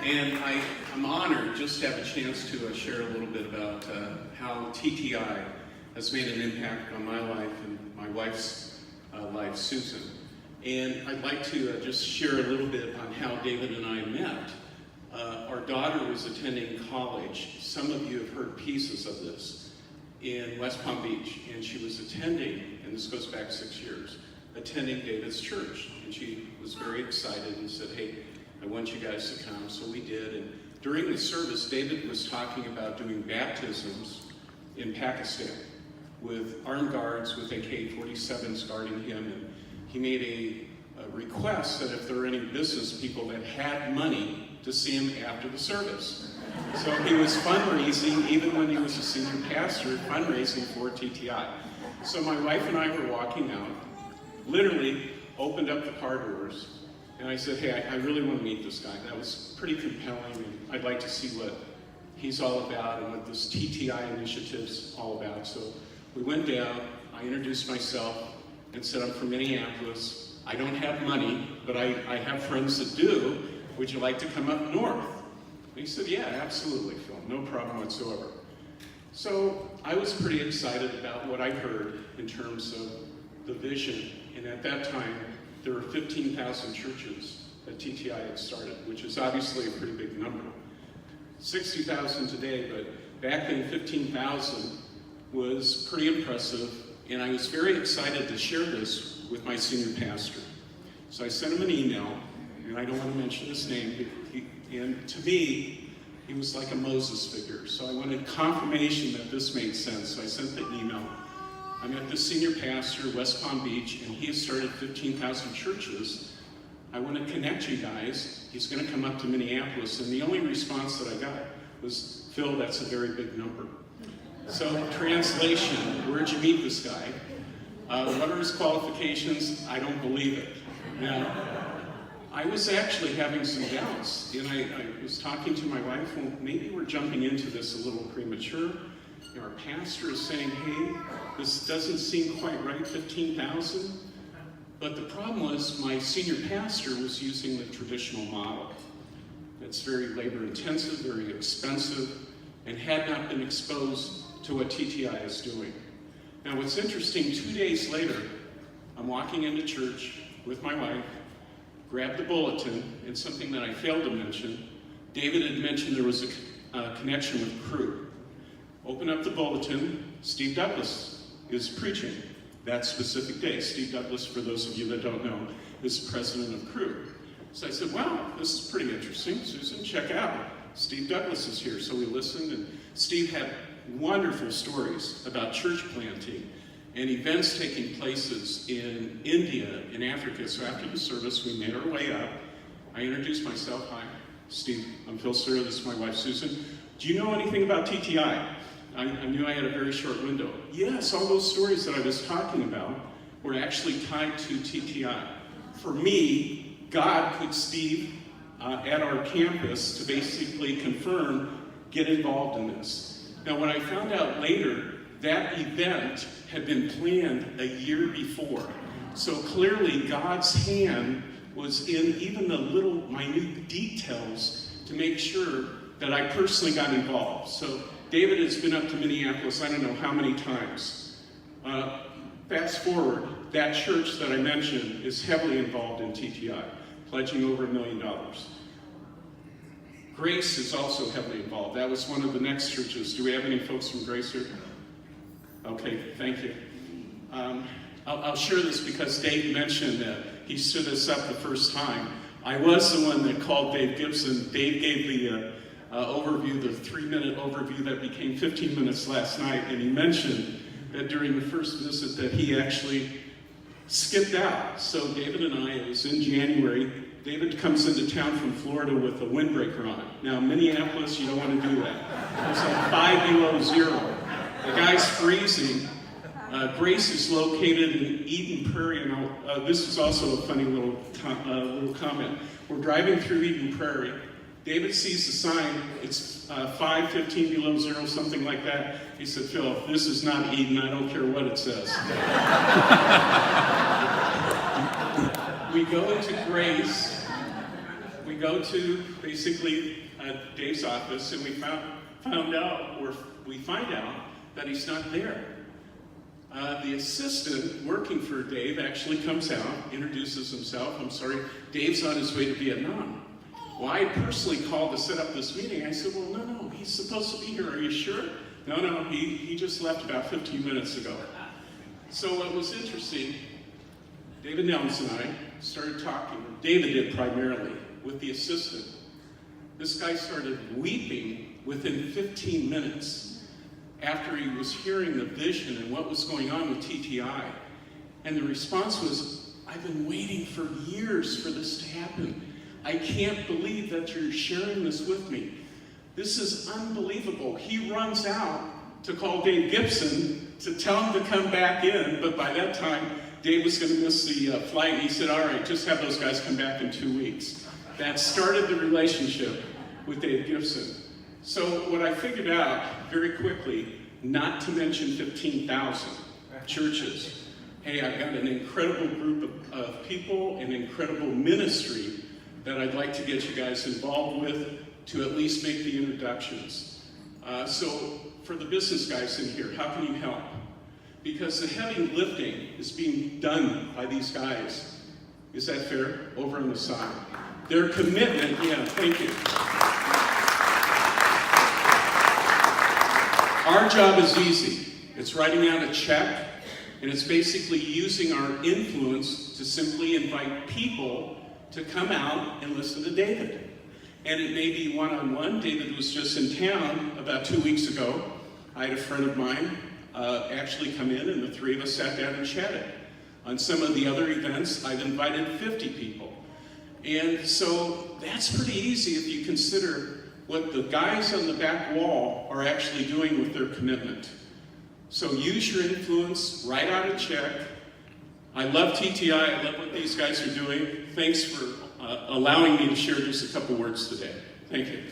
And I'm honored just to have a chance to share a little bit about how TTI has made an impact on my life and my wife's life, Susan. And I'd like to just share a little bit on how David and I met. Our daughter was attending college. Some of you have heard pieces of this in West Palm Beach, and she was attending, and this goes back 6 years, attending David's church. And she was very excited and said, hey, I want you guys to come. So we did. And during the service, David was talking about doing baptisms in Pakistan with armed guards with AK-47s guarding him. And he made a request that if there were any business people that had money to see him after the service. So he was fundraising, even when he was a senior pastor, fundraising for TTI. So my wife and I were walking out, literally opened up the car doors, and I said, hey, I really want to meet this guy. That was pretty compelling, and I'd like to see what he's all about and what this TTI initiative's all about. So we went down, I introduced myself, and said, I'm from Minneapolis. I don't have money, but I have friends that do. Would you like to come up north? And he said, yeah, absolutely, Phil, no problem whatsoever. So I was pretty excited about what I heard in terms of the vision. And at that time, there were 15,000 churches that TTI had started, which is obviously a pretty big number. 60,000 today, but back then 15,000 was pretty impressive. And I was very excited to share this with my senior pastor. So I sent him an email, and I don't want to mention his name, and to me, he was like a Moses figure. So I wanted confirmation that this made sense. So I sent the email. I met the senior pastor, West Palm Beach, and he has started 15,000 churches. I want to connect you guys. He's going to come up to Minneapolis. And the only response that I got was, Phil, that's a very big number. So translation, where'd you meet this guy? What are his qualifications? I don't believe it. Now, I was actually having some doubts, and I was talking to my wife, well, maybe we're jumping into this a little premature. You know, our pastor is saying, hey, this doesn't seem quite right, 15,000. But the problem was my senior pastor was using the traditional model. It's very labor intensive, very expensive, and had not been exposed to what TTI is doing. Now what's interesting, 2 days later, I'm walking into church with my wife, grabbed the bulletin, and something that I failed to mention, David had mentioned there was a connection with Cru. Open up the bulletin, Steve Douglas is preaching that specific day. Steve Douglas, for those of you that don't know, is president of Cru. So I said, wow, this is pretty interesting. Susan, check out. Steve Douglas is here. So we listened, and Steve had wonderful stories about church planting and events taking places in India and Africa. So after the service, we made our way up. I introduced myself. Hi, Steve, I'm Phil Sura. This is my wife, Susan. Do you know anything about TTI? I knew I had a very short window. Yes, all those stories that I was talking about were actually tied to TTI. For me, God put Steve at our campus to basically confirm, get involved in this. Now, when I found out later, that event had been planned a year before. So clearly God's hand was in even the little minute details to make sure that I personally got involved. So David has been up to Minneapolis, I don't know how many times. Fast forward, that church that I mentioned is heavily involved in TTI, pledging over $1 million. Grace is also heavily involved. That was one of the next churches. Do we have any folks from Grace here? Okay, thank you. I'll share this because Dave mentioned that he stood us up the first time. I was the one that called Dave Gibson. Dave gave the overview, the 3-minute overview that became 15 minutes last night, and he mentioned that during the first visit that he actually skipped out. So David and I, it was in January, David comes into town from Florida with a windbreaker on. Now, Minneapolis, you don't want to do that. It's like 5 below zero. The guy's freezing. Grace is located in Eden Prairie, and this is also a funny little comment. We're driving through Eden Prairie. David sees the sign. It's 5:15 below zero, something like that. He said, Phil, this is not Eden. I don't care what it says. We go to Grace. We we go to basically Dave's office, and we find out that he's not there. The assistant working for Dave actually comes out, introduces himself. I'm sorry, Dave's on his way to Vietnam. Well, I personally called to set up this meeting. I said, well, no, he's supposed to be here. Are you sure? No, he just left about 15 minutes ago. So what was interesting, David Nelms and I started talking, David did primarily, with the assistant. This guy started weeping within 15 minutes after he was hearing the vision and what was going on with TTI. And the response was, I've been waiting for years for this to happen. I can't believe that you're sharing this with me. This is unbelievable. He runs out to call Dave Gibson to tell him to come back in, but by that time, Dave was going to miss the flight, and he said, all right, just have those guys come back in 2 weeks. That started the relationship with Dave Gibson. So what I figured out very quickly, not to mention 15,000 churches. Hey, I've got an incredible group of people, an incredible ministry that I'd like to get you guys involved with to at least make the introductions. So for the business guys in here, how can you help? Because the heavy lifting is being done by these guys. Is that fair? Over on the side. Their commitment, yeah, thank you. Our job is easy. It's writing out a check, and it's basically using our influence to simply invite people to come out and listen to David. And it may be one-on-one. David was just in town about 2 weeks ago. I had a friend of mine actually come in, and the three of us sat down and chatted. On some of the other events, I've invited 50 people. And so that's pretty easy if you consider what the guys on the back wall are actually doing with their commitment. So use your influence, write out a check. I love TTI, I love what these guys are doing. Thanks for allowing me to share just a couple words today. Thank you.